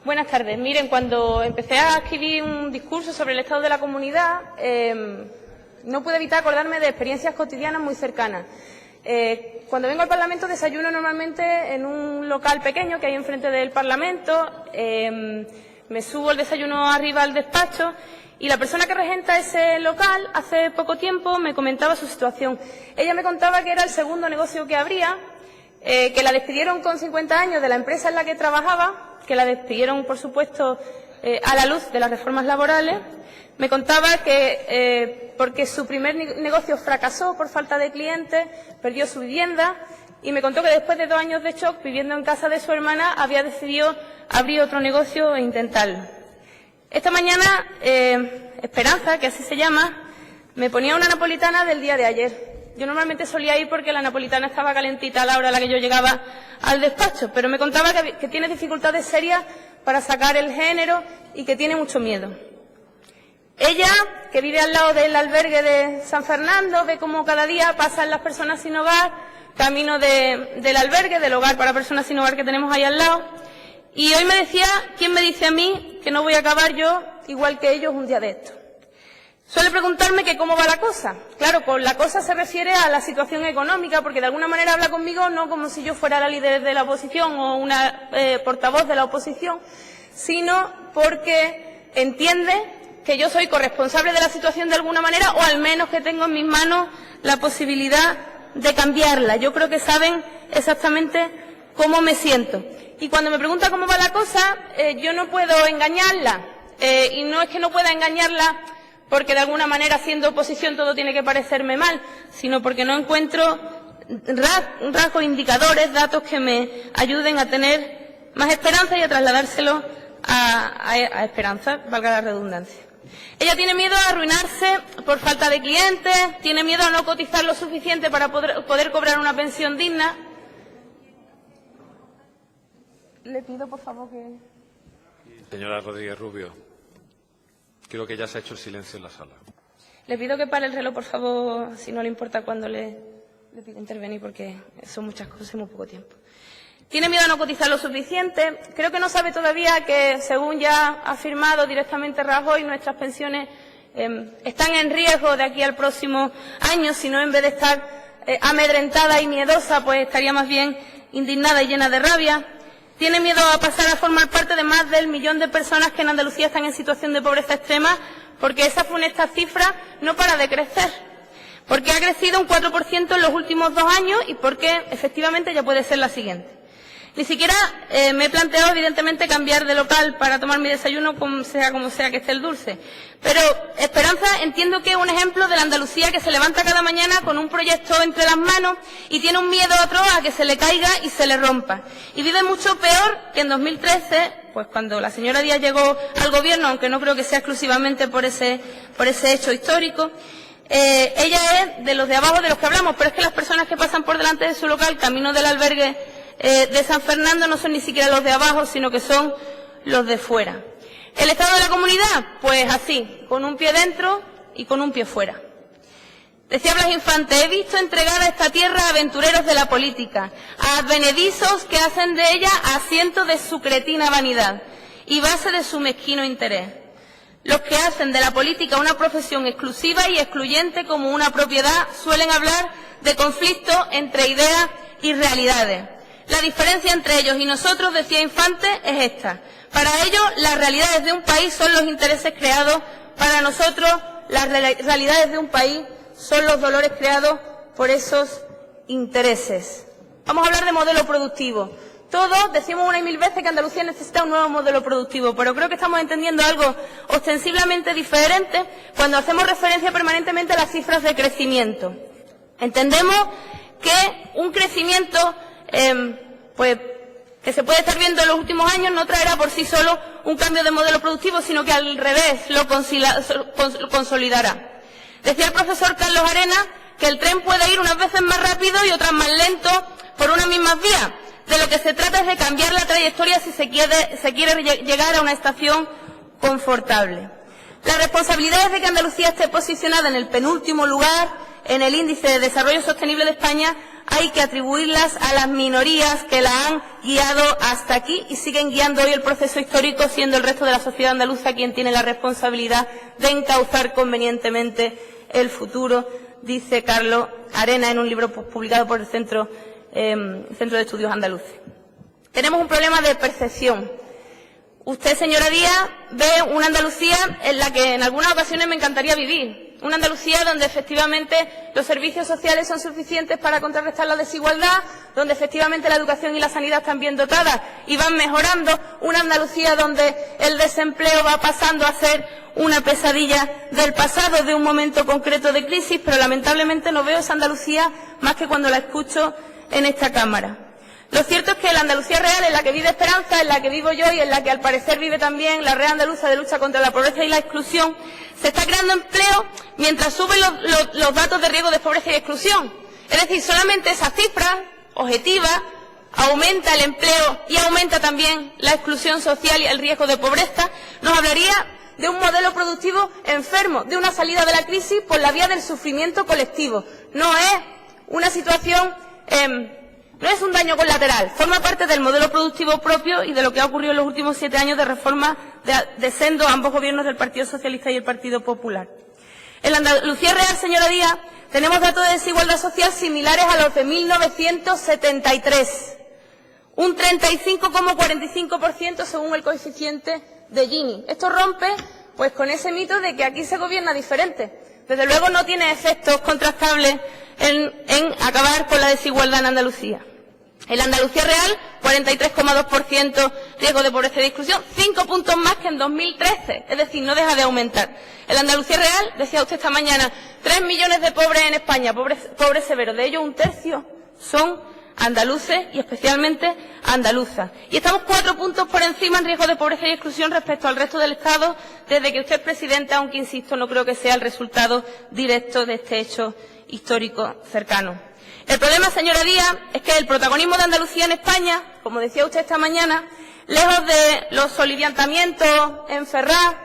Buenas tardes. Miren, cuando empecé a escribir un discurso sobre el estado de la comunidad, no pude evitar acordarme de experiencias cotidianas muy cercanas. Cuando vengo al Parlamento desayuno normalmente en un local pequeño que hay enfrente del Parlamento. Me subo el desayuno arriba al despacho y la persona que regenta ese local hace poco tiempo me comentaba su situación. Ella me contaba que era el segundo negocio que abría, que la despidieron con 50 años de la empresa en la que trabajaba, que la despidieron, por supuesto, a la luz de las reformas laborales. Me contaba que porque su primer negocio fracasó por falta de clientes, perdió su vivienda, y me contó que después de 2 años de shock, viviendo en casa de su hermana, había decidido abrir otro negocio e intentarlo. Esta mañana, Esperanza, que así se llama, me ponía una napolitana del día de ayer. Yo normalmente solía ir porque la napolitana estaba calentita a la hora a la que yo llegaba al despacho, pero me contaba que tiene dificultades serias para sacar el género y que tiene mucho miedo. Ella, que vive al lado del albergue de San Fernando, ve cómo cada día pasan las personas sin hogar, camino del albergue, del hogar para personas sin hogar que tenemos ahí al lado. Y hoy me decía, ¿quién me dice a mí que no voy a acabar yo igual que ellos un día de esto? Suele preguntarme que cómo va la cosa. Claro, con la cosa se refiere a la situación económica, porque de alguna manera habla conmigo no como si yo fuera la líder de la oposición o una portavoz de la oposición, sino porque entiende que yo soy corresponsable de la situación de alguna manera, o al menos que tengo en mis manos la posibilidad de cambiarla. Yo creo que saben exactamente cómo me siento. Y cuando me pregunta cómo va la cosa, yo no puedo engañarla. Y no es que no pueda engañarla porque de alguna manera, siendo oposición, todo tiene que parecerme mal, sino porque no encuentro rasgos, indicadores, datos que me ayuden a tener más esperanza y a trasladárselo a Esperanza, valga la redundancia. Ella tiene miedo a arruinarse por falta de clientes, tiene miedo a no cotizar lo suficiente para poder cobrar una pensión digna. Le pido, por favor, que... Señora Rodríguez Rubio, creo que ya se ha hecho el silencio en la sala. Le pido que pare el reloj, por favor, si no le importa cuando le pido intervenir, porque son muchas cosas y muy poco tiempo. Tiene miedo a no cotizar lo suficiente. Creo que no sabe todavía que, según ya ha afirmado directamente Rajoy, nuestras pensiones están en riesgo de aquí al próximo año. Si no, en vez de estar amedrentada y miedosa, pues estaría más bien indignada y llena de rabia. Tiene miedo a pasar a formar parte de más del 1 millón de personas que en Andalucía están en situación de pobreza extrema, porque esa funesta cifra no para de crecer, porque ha crecido un 4% en los últimos 2 años y porque efectivamente ya puede ser la siguiente. Ni siquiera me he planteado, evidentemente, cambiar de local para tomar mi desayuno, como sea que esté el dulce. Pero Esperanza entiendo que es un ejemplo de la Andalucía que se levanta cada mañana con un proyecto entre las manos y tiene un miedo atroz a que se le caiga y se le rompa. Y vive mucho peor que en 2013, pues cuando la señora Díaz llegó al gobierno, aunque no creo que sea exclusivamente por ese hecho histórico. Ella es de los de abajo de los que hablamos, pero es que las personas que pasan por delante de su local, camino del albergue de San Fernando, no son ni siquiera los de abajo, sino que son los de fuera. ¿El estado de la comunidad? Pues así, con un pie dentro y con un pie fuera. Decía Blas Infante, he visto entregar a esta tierra a aventureros de la política, a advenedizos que hacen de ella asiento de su cretina vanidad y base de su mezquino interés. Los que hacen de la política una profesión exclusiva y excluyente como una propiedad suelen hablar de conflicto entre ideas y realidades. La diferencia entre ellos y nosotros, decía Infante, es esta. Para ellos, las realidades de un país son los intereses creados. Para nosotros, las realidades de un país son los dolores creados por esos intereses. Vamos a hablar de modelo productivo. Todos decimos una y mil veces que Andalucía necesita un nuevo modelo productivo, pero creo que estamos entendiendo algo ostensiblemente diferente cuando hacemos referencia permanentemente a las cifras de crecimiento. Entendemos que un crecimiento pues que se puede estar viendo en los últimos años no traerá por sí solo un cambio de modelo productivo, sino que al revés lo consolidará. Decía el profesor Carlos Arenas que el tren puede ir unas veces más rápido y otras más lento por unas mismas vías. De lo que se trata es de cambiar la trayectoria si se quiere llegar a una estación confortable. La responsabilidad es de que Andalucía esté posicionada en el penúltimo lugar en el índice de desarrollo sostenible de España hay que atribuirlas a las minorías que la han guiado hasta aquí y siguen guiando hoy el proceso histórico, siendo el resto de la sociedad andaluza quien tiene la responsabilidad de encauzar convenientemente el futuro, dice Carlos Arena en un libro publicado por el Centro de Estudios Andaluces. Tenemos un problema de percepción. Usted, señora Díaz, ve una Andalucía en la que en algunas ocasiones me encantaría vivir. Una Andalucía donde efectivamente los servicios sociales son suficientes para contrarrestar la desigualdad, donde efectivamente la educación y la sanidad están bien dotadas y van mejorando. Una Andalucía donde el desempleo va pasando a ser una pesadilla del pasado, de un momento concreto de crisis, pero lamentablemente no veo esa Andalucía más que cuando la escucho en esta Cámara. Lo cierto es que la Andalucía real, en la que vive Esperanza, en la que vivo yo y en la que al parecer vive también la Red Andaluza de Lucha contra la Pobreza y la Exclusión, se está creando empleo mientras suben los datos de riesgo de pobreza y exclusión. Es decir, solamente esa cifra objetiva aumenta el empleo y aumenta también la exclusión social y el riesgo de pobreza, nos hablaría de un modelo productivo enfermo, de una salida de la crisis por la vía del sufrimiento colectivo. No es una situación... no es un daño colateral, forma parte del modelo productivo propio y de lo que ha ocurrido en los últimos 7 años de reforma de sendo ambos gobiernos del Partido Socialista y el Partido Popular. En la Andalucía real, señora Díaz, tenemos datos de desigualdad social similares a los de 1973, un 35,45% según el coeficiente de Gini. Esto rompe pues con ese mito de que aquí se gobierna diferente. Desde luego no tiene efectos contrastables en acabar con la desigualdad en Andalucía. En la Andalucía real, 43,2% riesgo de pobreza y de exclusión, 5 puntos más que en 2013, es decir, no deja de aumentar. En la Andalucía real, decía usted esta mañana, 3 millones de pobres en España, pobres severos, de ellos un tercio son andaluces y especialmente andaluzas. Y estamos 4 puntos por encima en riesgo de pobreza y exclusión respecto al resto del Estado desde que usted es presidente, aunque insisto, no creo que sea el resultado directo de este hecho histórico cercano. El problema, señora Díaz, es que el protagonismo de Andalucía en España, como decía usted esta mañana, lejos de los soliviantamientos en Ferraz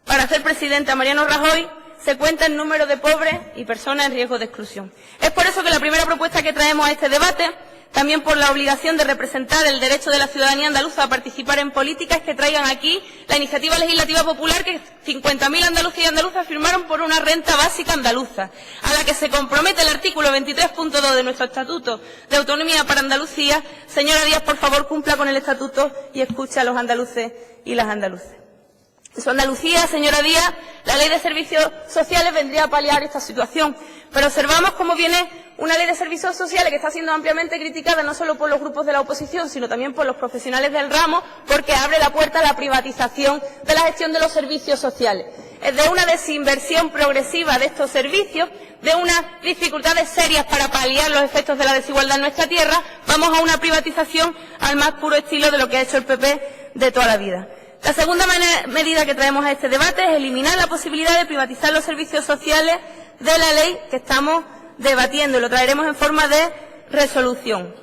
para hacer presidente a Mariano Rajoy, se cuenta el número de pobres y personas en riesgo de exclusión. Es por eso que la primera propuesta que traemos a este debate, también por la obligación de representar el derecho de la ciudadanía andaluza a participar en política, es que traigan aquí la iniciativa legislativa popular que 50.000 andaluces y andaluzas firmaron por una renta básica andaluza, a la que se compromete el artículo 23.2 de nuestro Estatuto de Autonomía para Andalucía. Señora Díaz, por favor, cumpla con el Estatuto y escuche a los andaluces y las andaluzas. En su Andalucía, señora Díaz, la Ley de Servicios Sociales vendría a paliar esta situación, pero observamos cómo viene una Ley de Servicios Sociales que está siendo ampliamente criticada no solo por los grupos de la oposición, sino también por los profesionales del ramo, porque abre la puerta a la privatización de la gestión de los servicios sociales. Es de una desinversión progresiva de estos servicios, de unas dificultades serias para paliar los efectos de la desigualdad en nuestra tierra, vamos a una privatización al más puro estilo de lo que ha hecho el PP de toda la vida. La segunda medida que traemos a este debate es eliminar la posibilidad de privatizar los servicios sociales de la ley que estamos debatiendo y lo traeremos en forma de resolución.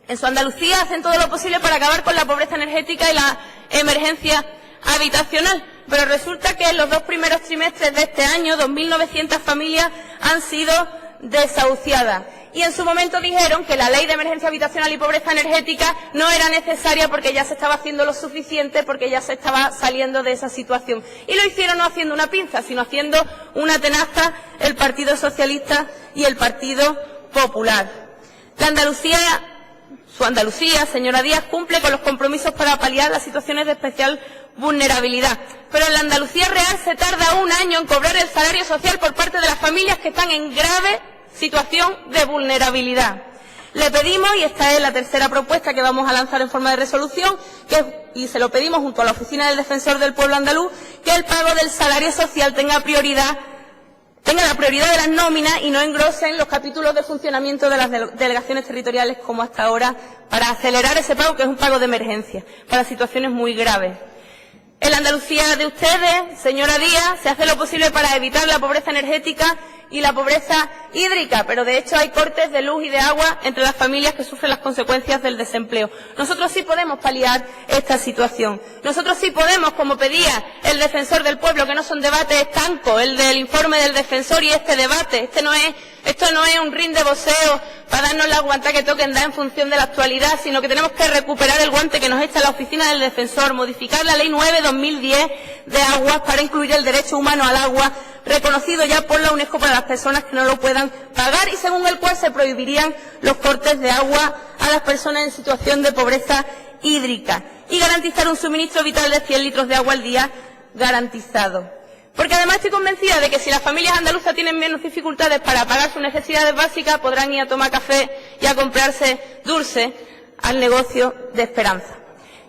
En su Andalucía hacen todo lo posible para acabar con la pobreza energética y la emergencia habitacional, pero resulta que en los 2 primeros trimestres de este año 2.900 familias han sido desahuciadas. Y en su momento dijeron que la ley de emergencia habitacional y pobreza energética no era necesaria porque ya se estaba haciendo lo suficiente, porque ya se estaba saliendo de esa situación. Y lo hicieron no haciendo una pinza, sino haciendo una tenaza el Partido Socialista y el Partido Popular. Su Andalucía, señora Díaz, cumple con los compromisos para paliar las situaciones de especial vulnerabilidad. Pero en la Andalucía real se tarda 1 año en cobrar el salario social por parte de las familias que están en grave situación de vulnerabilidad. Le pedimos, y esta es la tercera propuesta que vamos a lanzar en forma de resolución, y se lo pedimos junto a la Oficina del Defensor del Pueblo Andaluz, que el pago del salario social tenga la prioridad de las nóminas y no engrosen los capítulos de funcionamiento de las delegaciones territoriales como hasta ahora, para acelerar ese pago, que es un pago de emergencia, para situaciones muy graves. En la Andalucía de ustedes, señora Díaz, se hace lo posible para evitar la pobreza energética y la pobreza hídrica, pero de hecho hay cortes de luz y de agua entre las familias que sufren las consecuencias del desempleo. Nosotros sí podemos paliar esta situación. Nosotros sí podemos, como pedía el defensor del pueblo, que no son debates estancos, el del informe del defensor y este debate. Esto no es un ring de boxeo para darnos la guanta que toquen dar en función de la actualidad, sino que tenemos que recuperar el guante que nos echa la oficina del defensor, modificar la Ley 9/2010 de aguas para incluir el derecho humano al agua, reconocido ya por la UNESCO para las personas que no lo puedan pagar y según el cual se prohibirían los cortes de agua a las personas en situación de pobreza hídrica y garantizar un suministro vital de 100 litros de agua al día garantizado. Porque además estoy convencida de que si las familias andaluzas tienen menos dificultades para pagar sus necesidades básicas, podrán ir a tomar café y a comprarse dulce al negocio de Esperanza.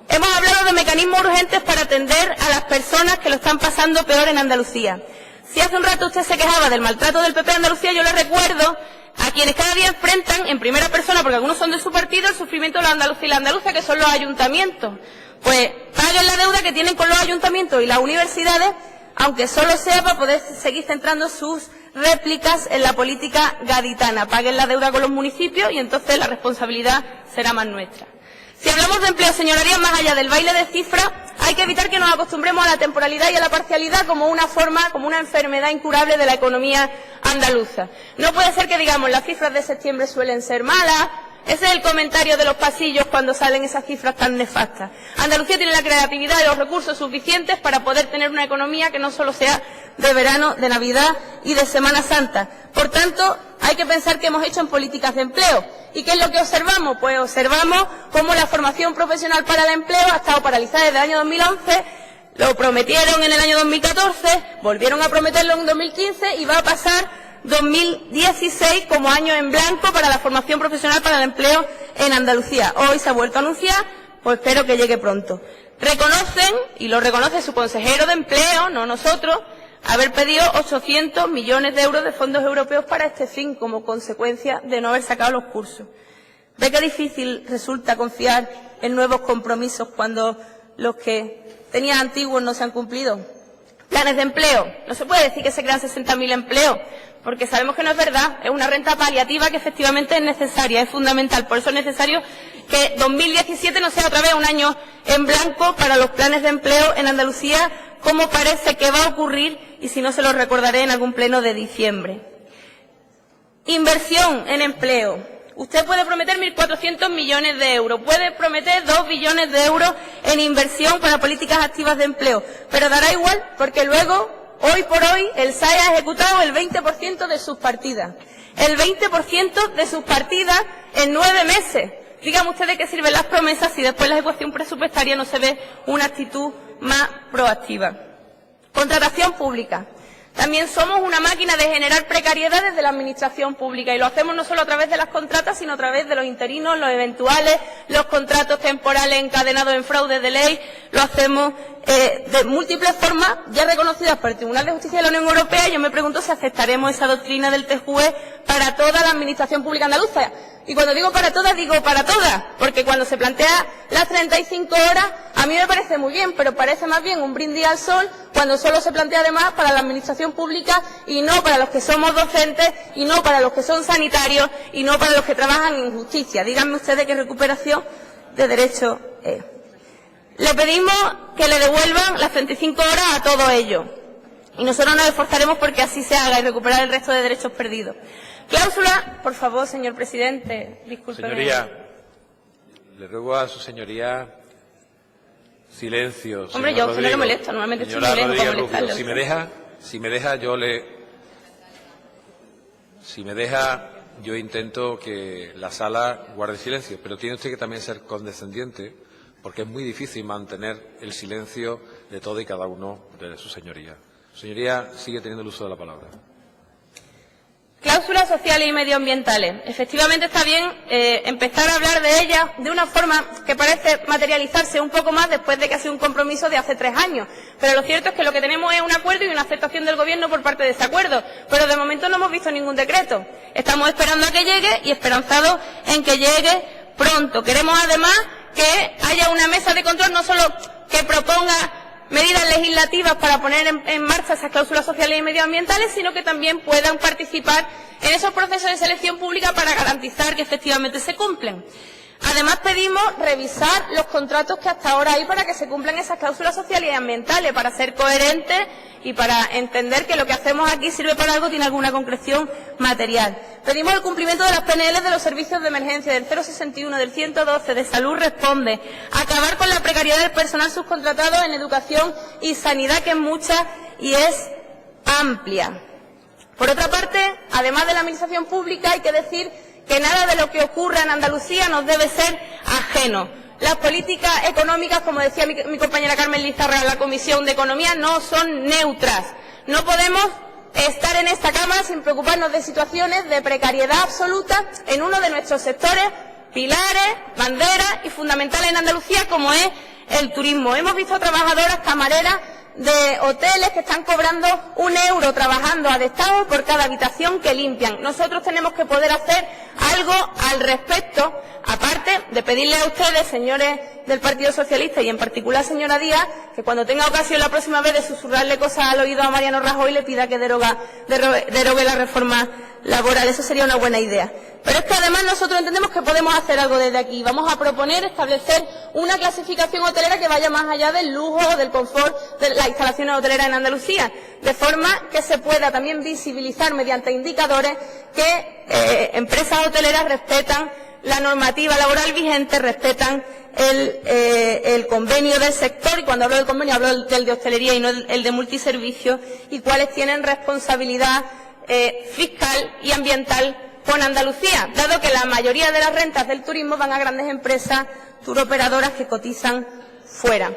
Hemos hablado de mecanismos urgentes para atender a las personas que lo están pasando peor en Andalucía. Si hace un rato usted se quejaba del maltrato del PP en Andalucía, yo le recuerdo a quienes cada día enfrentan en primera persona, porque algunos son de su partido, el sufrimiento de los andaluces y las andaluzas, que son los ayuntamientos. Pues paguen la deuda que tienen con los ayuntamientos y las universidades, aunque solo sea para poder seguir centrando sus réplicas en la política gaditana. Paguen la deuda con los municipios y entonces la responsabilidad será más nuestra. Si hablamos de empleo, señor Arias, más allá del baile de cifras, hay que evitar que nos acostumbremos a la temporalidad y a la parcialidad como una enfermedad incurable de la economía andaluza. No puede ser que digamos las cifras de septiembre suelen ser malas. Ese es el comentario de los pasillos cuando salen esas cifras tan nefastas. Andalucía tiene la creatividad y los recursos suficientes para poder tener una economía que no solo sea de verano, de Navidad y de Semana Santa. Por tanto, hay que pensar qué hemos hecho en políticas de empleo. ¿Y qué es lo que observamos? Pues observamos cómo la formación profesional para el empleo ha estado paralizada desde el año 2011, lo prometieron en el año 2014, volvieron a prometerlo en 2015 y va a pasar 2016 como año en blanco para la formación profesional para el empleo en Andalucía. Hoy se ha vuelto a anunciar, pues espero que llegue pronto. Reconocen, y lo reconoce su consejero de empleo, no nosotros, haber pedido 800 millones de euros de fondos europeos para este fin, como consecuencia de no haber sacado los cursos. ¿Ve qué difícil resulta confiar en nuevos compromisos cuando los que tenían antiguos no se han cumplido? Planes de empleo. No se puede decir que se crean 60.000 empleos, porque sabemos que no es verdad. Es una renta paliativa que efectivamente es necesaria, es fundamental. Por eso es necesario que 2017 no sea otra vez un año en blanco para los planes de empleo en Andalucía, como parece que va a ocurrir, y si no se lo recordaré en algún pleno de diciembre. Inversión en empleo. Usted puede prometer 1.400 millones de euros, puede prometer 2 billones de euros en inversión para políticas activas de empleo, pero dará igual, porque luego, hoy por hoy, el SAE ha ejecutado el 20% de sus partidas. El 20% de sus partidas en 9 meses. Díganme ustedes qué sirven las promesas si después la ejecución presupuestaria no se ve una actitud más proactiva. Contratación pública. También somos una máquina de generar precariedad desde la administración pública y lo hacemos no solo a través de las contratas, sino a través de los interinos, los eventuales, los contratos temporales encadenados en fraude de ley. Lo hacemos de múltiples formas ya reconocidas por el Tribunal de Justicia de la Unión Europea y yo me pregunto si aceptaremos esa doctrina del TJUE para toda la administración pública andaluza. Y cuando digo para todas, digo para todas, porque cuando se plantea las 35 horas, a mí me parece muy bien, pero parece más bien un brindis al sol cuando solo se plantea además para la administración pública y no para los que somos docentes y no para los que son sanitarios y no para los que trabajan en justicia. Díganme ustedes qué recuperación de derechos es. Le pedimos que le devuelvan las 35 horas a todo ello y nosotros nos esforzaremos porque así se haga y recuperar el resto de derechos perdidos. Cláusula, por favor, señor presidente, discúlpeme. Señoría, le ruego a su señoría silencio. Hombre, yo no me molesto, normalmente estoy muy lejos para molestarlo. Si me deja, yo intento que la sala guarde silencio, pero tiene usted que también ser condescendiente, porque es muy difícil mantener el silencio de todo y cada uno de sus señorías. Señoría, sigue teniendo el uso de la palabra. Cláusulas sociales y medioambientales. Efectivamente está bien empezar a hablar de ellas de una forma que parece materializarse un poco más después de que ha sido un compromiso de hace 3 años. Pero lo cierto es que lo que tenemos es un acuerdo y una aceptación del Gobierno por parte de ese acuerdo. Pero de momento no hemos visto ningún decreto. Estamos esperando a que llegue y esperanzados en que llegue pronto. Queremos además que haya una mesa de control, no solo que proponga medidas legislativas para poner en marcha esas cláusulas sociales y medioambientales, sino que también puedan participar en esos procesos de selección pública para garantizar que efectivamente se cumplen. Además, pedimos revisar los contratos que hasta ahora hay para que se cumplan esas cláusulas sociales y ambientales, para ser coherentes y para entender que lo que hacemos aquí sirve para algo, tiene alguna concreción material. Pedimos el cumplimiento de las PNL de los servicios de emergencia, del 061, del 112, de Salud Responde, acabar con la precariedad del personal subcontratado en educación y sanidad, que es mucha y es amplia. Por otra parte, además de la administración pública, hay que decir que nada de lo que ocurra en Andalucía nos debe ser ajeno. Las políticas económicas, como decía mi compañera Carmen Lizarra en la Comisión de Economía, no son neutras. No podemos estar en esta Cámara sin preocuparnos de situaciones de precariedad absoluta en uno de nuestros sectores pilares, banderas y fundamentales en Andalucía, como es el turismo. Hemos visto trabajadoras camareras de hoteles que están cobrando 1 euro trabajando a destajo por cada habitación que limpian. Nosotros tenemos que poder hacer algo al respecto, aparte de pedirle a ustedes, señores del Partido Socialista y en particular señora Díaz, que cuando tenga ocasión la próxima vez de susurrarle cosas al oído a Mariano Rajoy le pida que derogue la reforma laboral. Eso sería una buena idea. Pero es que además nosotros entendemos que podemos hacer algo desde aquí. Vamos a proponer establecer una clasificación hotelera que vaya más allá del lujo, del confort de las instalaciones hoteleras en Andalucía, de forma que se pueda también visibilizar mediante indicadores que empresas hoteleras respetan la normativa laboral vigente, respetan el convenio del sector, y cuando hablo del convenio hablo del de hostelería y no el de multiservicios, y cuáles tienen responsabilidad fiscal y ambiental con Andalucía, dado que la mayoría de las rentas del turismo van a grandes empresas turoperadoras que cotizan fuera.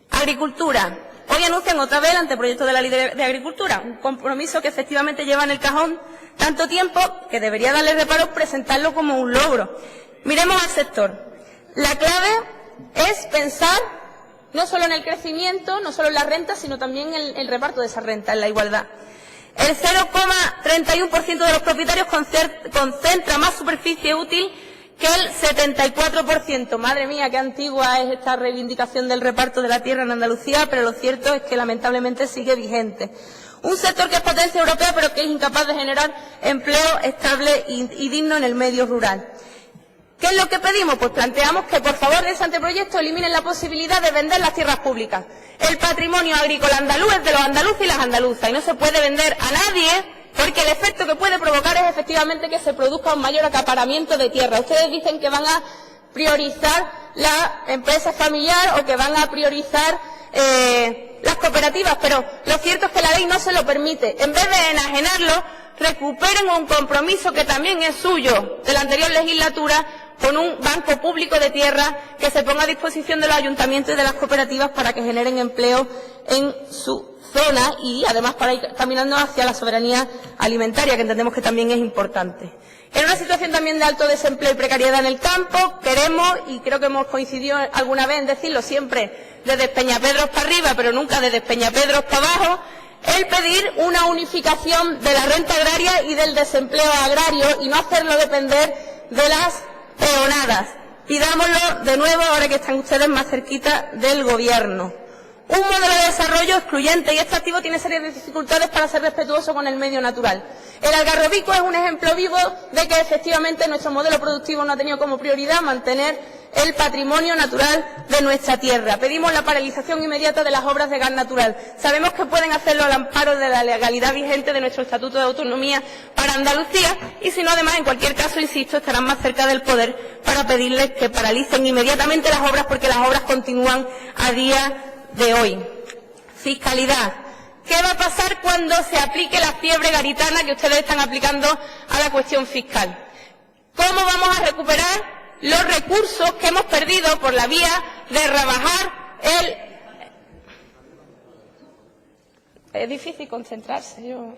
Agricultura. Hoy anuncian otra vez el anteproyecto de la Ley de Agricultura, un compromiso que efectivamente lleva en el cajón tanto tiempo que debería darle reparo presentarlo como un logro. Miremos al sector. La clave es pensar no solo en el crecimiento, no solo en las rentas, sino también en el reparto de esa renta, en la igualdad. El 0,31% de los propietarios concentra más superficie útil que el 74%. Madre mía, qué antigua es esta reivindicación del reparto de la tierra en Andalucía, pero lo cierto es que lamentablemente sigue vigente. Un sector que es potencia europea, pero que es incapaz de generar empleo estable y digno en el medio rural. ¿Qué es lo que pedimos? Pues planteamos que, por favor, de ese anteproyecto eliminen la posibilidad de vender las tierras públicas. El patrimonio agrícola andaluz es de los andaluces y las andaluzas, y no se puede vender a nadie, porque el efecto que puede provocar es efectivamente que se produzca un mayor acaparamiento de tierra. Ustedes dicen que van a priorizar la empresa familiar o que van a priorizar las cooperativas, pero lo cierto es que la ley no se lo permite. En vez de enajenarlo, recuperen un compromiso que también es suyo de la anterior legislatura, con un banco público de tierra que se ponga a disposición de los ayuntamientos y de las cooperativas para que generen empleo en su zona y además para ir caminando hacia la soberanía alimentaria, que entendemos que también es importante. En una situación también de alto desempleo y precariedad en el campo, queremos, y creo que hemos coincidido alguna vez en decirlo siempre desde Peñapedros para arriba, pero nunca desde Peñapedros para abajo, el pedir una unificación de la renta agraria y del desempleo agrario y no hacerlo depender de las peonadas. Pidámoslo de nuevo ahora que están ustedes más cerquita del Gobierno. Un modelo de desarrollo excluyente y extractivo tiene serias dificultades para ser respetuoso con el medio natural. El algarrobico es un ejemplo vivo de que efectivamente nuestro modelo productivo no ha tenido como prioridad mantener el patrimonio natural de nuestra tierra. Pedimos la paralización inmediata de las obras de gas natural. Sabemos que pueden hacerlo al amparo de la legalidad vigente de nuestro Estatuto de Autonomía para Andalucía y si no, además, en cualquier caso, insisto, estarán más cerca del poder para pedirles que paralicen inmediatamente las obras porque las obras continúan a día de hoy. Fiscalidad. ¿Qué va a pasar cuando se aplique la fiebre garitana que ustedes están aplicando a la cuestión fiscal? ¿Cómo vamos a recuperar los recursos que hemos perdido por la vía de rebajar el... Es difícil concentrarse, yo...